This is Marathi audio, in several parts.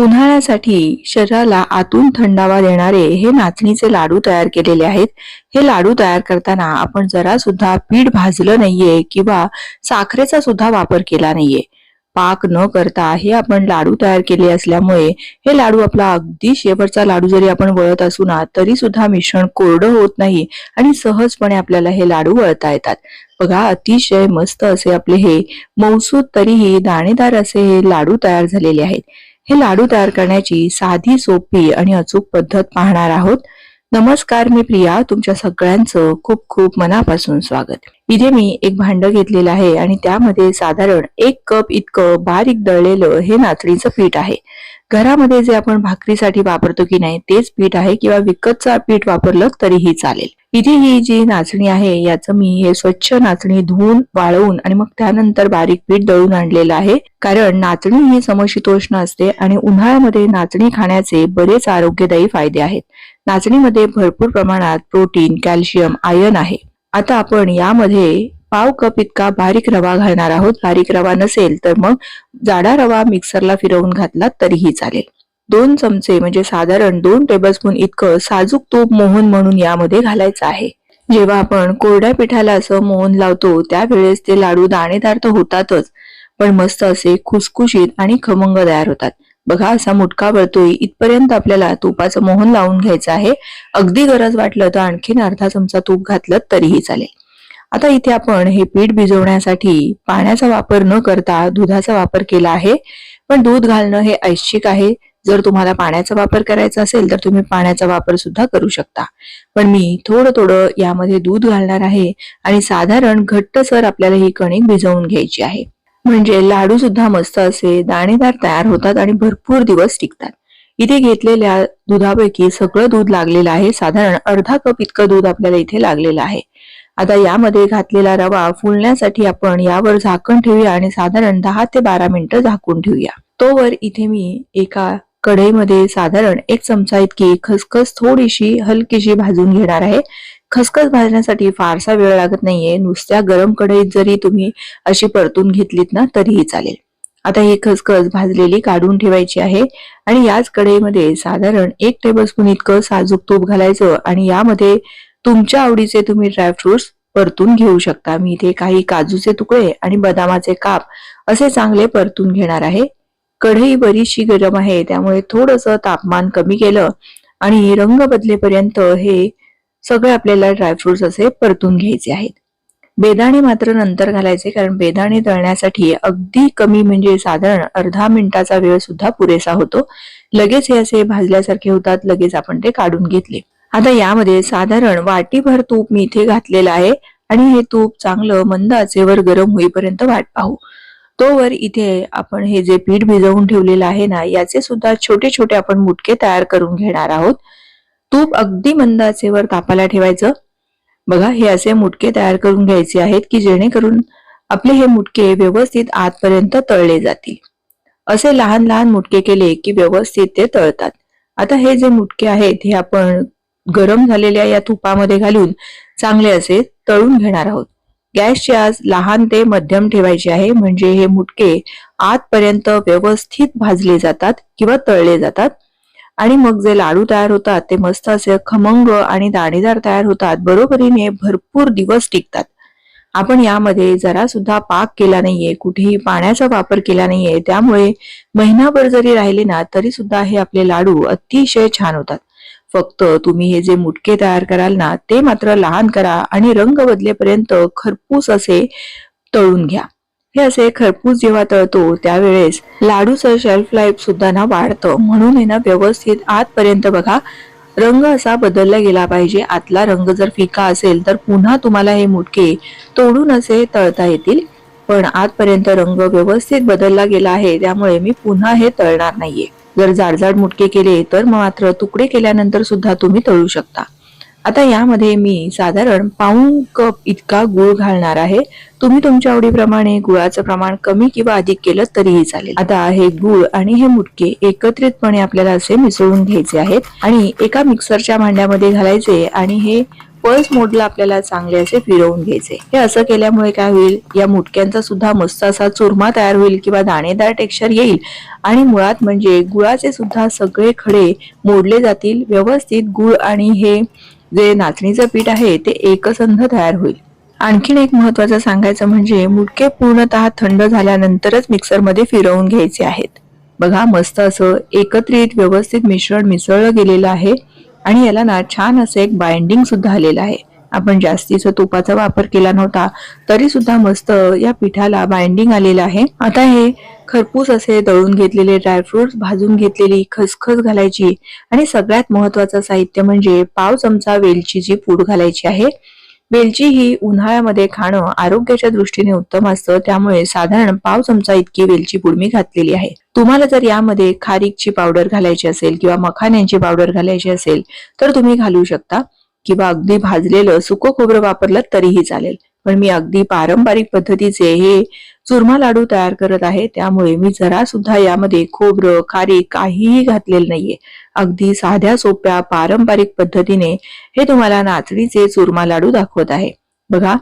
उन्हाळ्यासाठी शरीराला आतून थंडावा देणारे हे नाचणीचे लाडू तयार केलेले आहेत। हे लाडू तयार करताना आपण जरा सुद्धा पीठ भाजलं नाहीये किंवा साखरेचा सुद्धा वापर केला नाहीये। पाक न करता हे आपण लाडू तयार केले असल्यामुळे हे लाडू आपला अगदी शेवटचा लाडू जरी आपण वळत असू ना तरी सुद्धा मिश्रण कोरडं होत नाही आणि सहजपणे आपल्याला हे लाडू वळता येतात। बघा, अतिशय मस्त असे आपले हे मऊसूत तरीही दाणेदार असे हे लाडू तयार झालेले आहेत। हे लाडू तयार करण्याची साधी, सोपी आणि अचूक पद्धत पाहणार आहोत। नमस्कार, मी प्रिया, तुमच्या सगळ्यांचं खूप खूप मनापासून स्वागत। इथे मी एक भांड घेतलेलं आहे आणि त्यामध्ये साधारण 1 कप इतकं बारीक दळलेलं हे नाचणीचं पीठ आहे। घरामध्ये जे आपण भाकरीसाठी वापरतो की नाही तेच पीठ आहे किंवा विकतचं पीठ वापरलं तरीही चालेल। इथे ही जी नाचणी आहे याचं मी हे स्वच्छ नाचणी धुवून वाळवून आणि मग त्यानंतर बारीक पीठ दळून आणलेलं आहे। कारण नाचणी ही समशीतोष्ण असते आणि उन्हाळ्यामध्ये नाचणी खाण्याचे बरेच आरोग्यदायी फायदे आहेत। नाचणीमध्ये भरपूर प्रमाणात प्रोटीन, कॅल्शियम, आयर्न आहे। आता आपण यामध्ये पाव कप इतका बारीक रवा घालणार आहोत। बारीक रवा नसेल तर मग जाडा रवा मिक्सरला फिरवून घातला तरीही चालेल। 2 चमचे म्हणजे साधारण 2 टेबलस्पून इतकं साजूक तूप मोहन म्हणून यामध्ये घालायचं आहे। जेव्हा आपण कोरड्या पिठाला असं मोहन लावतो त्यावेळेस ते लाडू दाणेदार तर होतातच, पण मस्त असे खुसखुशीत आणि खमंग तयार होतात। बघा, असा मुटका वळतोय इथपर्यंत आपल्याला तुपाचं मोहन लावून घ्यायचं आहे। अगदी गरज वाटलं तर आणखीन अर्धा चमचा तूप घातलं तरीही चालेल। आता इथे आपण हे पीठ भिजवण्यासाठी पाण्याचा वापर न करता दुधाचा वापर केला आहे, पण दूध घालणं हे ऐच्छिक आहे। जर तुम्हाला पाण्याचा वापर करायचा असेल तर तुम्ही पाण्याचा वापर सुद्धा करू शकता, पण मी थोडं थोडं यामध्ये दूध घालणार आहे आणि साधारण घट्टसर आपल्याला ही कणिक भिजवून घ्यायची आहे, म्हणजे लाडू सुद्धा मस्त असे दाणेदार तयार होतात आणि भरपूर दिवस टिकतात। इथे घेतलेल्या दुधापैकी सगळं दूध लागलेलं आहे। साधारण अर्धा कप इतकं दूध आपल्याला इथे लागलेलं आहे। आता यामध्ये घातलेला रवा फुलण्यासाठी आपण यावर झाकण ठेवूया आणि साधारण 10 ते 12 मिनिटं झाकून ठेवूया। तोवर इथे मी एका कढईमध्ये साधारण 1 चमचा इतकी खसखस थोडीशी हलकीशी भाजून घेणार आहे। खसखस भाजण्यासाठी फारसा वेळ लागत नाहीये, नुसत्या गरम कढईत जरी तुम्ही अशी परतून घेतलीत ना तरीही चालेल। आता ही खसखस भाजलेली काढून ठेवायची आहे आणि याच कढईमध्ये साधारण 1 टेबलस्पून इतकं साजूक तूप घालायचं आणि यामध्ये तुमच्या आवडीचे तुम्ही ड्रायफ्रुट्स परतून घेऊ शकता। मी इथे काही काजूचे तुकडे आणि बदामाचे काप असे चांगले परतून घेणार आहे। कढई बरीचशी गरम आहे त्यामुळे थोडंसं तापमान कमी केलं आणि रंग बदलेपर्यंत हे सगळे आपल्याला ड्रायफ्रुट्स असे परतून घ्यायचे आहेत। बेदाणे मात्र नंतर घालायचे, कारण बेदाणे तळण्यासाठी अगदी कमी म्हणजे साधारण अर्धा मिनिटाचा वेळ सुद्धा पुरेसा होतो। लगेच हे असे भाजल्यासारखे होतात, लगेच आपण ते काढून घेतले। आता यामध्ये साधारण वाटीभर तूप मी इथे घातलेलं आहे आणि हे तूप चांगलं मंद आचेवर गरम होईपर्यंत वाट पाहू। तोवर इथे आपण हे जे पीठ भिजवून ठेवलेलं आहे ना याचे सुद्धा छोटे छोटे आपण मुटके तयार करून घेणार आहोत। तूप अगदी मंद आचेवर तापायला ठेवायचं। बघा, हे असे मुटके तयार करून घ्यायचे आहेत की जेणेकरून आपले हे मुटके व्यवस्थित आतपर्यंत तळले जातील। असे लहान लहान मुटके केले की व्यवस्थित ते तळतात। आता हे जे मुटके आहेत हे आपण गरम झालेल्या या तुपामध्ये घालून चांगले असे तळून घेणार आहोत। गॅसची आच लहान ते मध्यम ठेवायची आहे, म्हणजे हे मुटके आतपर्यंत व्यवस्थित भाजले जातात किंवा तळले जातात आणि मग जे लाडू तयार होतात ते मस्त असे खमंग आणि दाणेदार तयार होतात। बरोबरीने भरपूर दिवस टिकतात। आपण यामध्ये जरा सुद्धा पाक केला नाहीये, कुठेही पाण्याचा वापर केला नाहीये, त्यामुळे महिनाभर जरी राहिले ना तरी सुद्धा हे आपले लाडू अतिशय छान होतात। फक्त तुम्ही हे जे मुटके तयार कराल ना ते मात्र लहान करा आणि रंग बदलेपर्यंत खरपूस असे तळून घ्या। हे असे खरपूस जेव्हा तळतो त्यावेळेस लाडूचं शेल्फ लाईफ सुद्धा ना वाढतं, म्हणून आहे ना व्यवस्थित आतपर्यंत बघा रंग असा बदलला गेला पाहिजे। आतला रंग जर फिका असेल तर पुन्हा तुम्हाला हे मुटके तोडून असे तळता येतील, पण आतपर्यंत रंग व्यवस्थित बदलला गेला आहे त्यामुळे मी पुन्हा हे तळणार नाहीये। जर जाडजाड मुटके केले तर मात्र तुकडे केल्यानंतर सुद्धा तुम्ही तळू शकता। आता यामध्ये मी साधारण पाऊण कप इतका गूळ घालणार आहे। तुम्ही तुमच्या आवडीप्रमाणे गुळाचं प्रमाण कमी किंवा अधिक केलं तरीही चालेल। आता हे गूळ आणि हे मुटके एकत्रितपणे आपल्याला असे मिसळून घ्यायचे आहेत आणि एका मिक्सरच्या भांड्यामध्ये घालायचे आणि हे पल्स मोडला आपल्याला चांगले असे फिरवून घ्यायचे. हे असं केल्यामुळे काय होईल, या मुटक्यांचा सुद्धा मस्त असा चुरमा तयार होईल किंवा दाणेदार टेक्स्चर येईल आणि मुळात म्हणजे गुळाचे सुद्धा सगळे खडे मोडले जातील. व्यवस्थित गुळ आणि हे जे नाचणीचं पीठ आहे ते एकसंध तयार होईल. आणखीन एक महत्वाचं सांगायचं म्हणजे मुटके पूर्णतः थंड झाल्यानंतरच मिक्सरमध्ये फिरवून घ्यायचे आहेत. बघा मस्त असं एकत्रित व्यवस्थित मिश्रण मिसळलं गेलेलं आहे आणि याला ना छान असं एक बाइंडिंग सुद्धा आलेलं आहे. आपण जास्तीचा तुपाचा वापर केला नव्हता तरी सुद्धा मस्त या पिठाला बाइंडिंग आलेलं आहे. आता हे खरपूस असे दळून घेतलेले ड्रायफ्रुट्स, भाजून घेतलेली खसखस घालायची आणि सगळ्यात महत्वाचं साहित्य म्हणजे पाव चमचा वेलचीची पूड घालायची आहे. वेलची ही उन्हाळ्यामध्ये खाणं आरोग्याच्या दृष्टीने उत्तम असतं, त्यामुळे साधारण पाव चमचा इतकी वेलची पूड मी घातलेली आहे. तुम्हाला जर यामध्ये खारीकची पावडर घालायची असेल किंवा मखाण्यांची पावडर घालायची असेल तर तुम्ही घालू शकता किंवा अगदी भाजलेलं सुकं खोबरं वापरलं तरीही चालेल. पण मी अगदी पारंपरिक पद्धतीचे हे चुरमा लाडू तयार करत आहे, त्यामुळे मी जरा सुद्धा यामध्ये खोबरं खारीक काहीही घातलेलं नाहीये. अगदी साध्या सोप्या पारंपरिक पद्धतीने हे तुम्हाला नाचणीचे चुरमा लाडू दाखवत आहे. बघा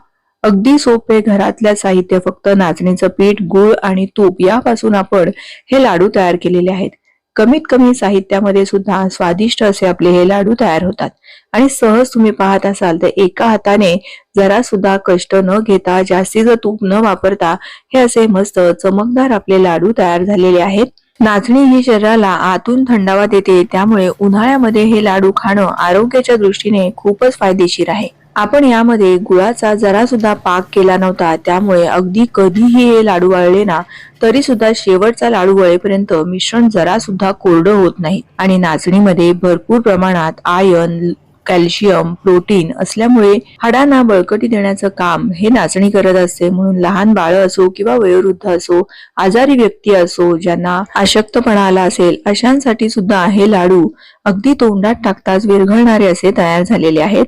अगदी सोपे घरातल्या साहित्य, फक्त नाचणीचं पीठ, गूळ आणि तूप यापासून आपण हे लाडू तयार केलेले आहेत. कमीत कमी साहित्यामध्ये सुद्धा स्वादिष्ट असे आपले हे लाडू तयार होतात आणि सहज तुम्ही पाहत असाल तर एका हाताने जरा सुद्धा कष्ट न घेता, जास्तीचं तूप न वापरता हे असे मस्त चमकदार आपले लाडू तयार झालेले आहेत. नाचणी ही शरीराला आतून थंडावा देते, त्यामुळे उन्हाळ्यामध्ये हे लाडू खाणं आरोग्याच्या दृष्टीने खूपच फायदेशीर आहे. आपण यामध्ये गुळाचा जरा सुद्धा पाक केला नव्हता, त्यामुळे अगदी कधीही हे लाडू वळले ना तरी सुद्धा शेवटचा लाडू वळेपर्यंत मिश्रण जरा सुद्धा कोरडं होत नाही. आणि नाचणीमध्ये भरपूर प्रमाणात आयर्न, कॅल्शियम, प्रोटीन असल्यामुळे हाडांना बळकटी देण्याचं काम हे नाचणी करत असते. म्हणून लहान बाळ असो किंवा वयोवृद्ध असो, आजारी व्यक्ती असो, ज्यांना अशक्तपणा आला असेल अशांसाठी सुद्धा हे लाडू अगदी तोंडात टाकताच विरघळणारे असे तयार झालेले आहेत.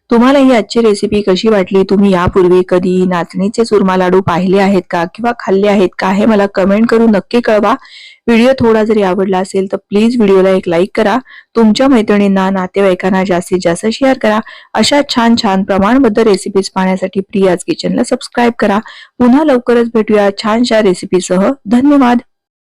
तुम्हाला ही आजची रेसिपी कशी वाटली? तुम्ही यापूर्वी कधी नाचणीचे चुरमा लाडू पाहिले आहेत का किंवा खाल्ले आहेत का हे मला कमेंट करून नक्की कळवा. व्हिडिओ थोडा जरी आवडला असेल तर प्लीज व्हिडिओला एक लाईक करा. तुमच्या मैत्रिणींना, नातेवाईकांना जास्तीत जास्त शेअर करा. अशा छान छान प्रमाणबद्ध रेसिपीज पाहण्यासाठी प्रियाज किचनला सबस्क्राईब करा. पुन्हा लवकरच भेटूया छानशा रेसिपीसह. धन्यवाद.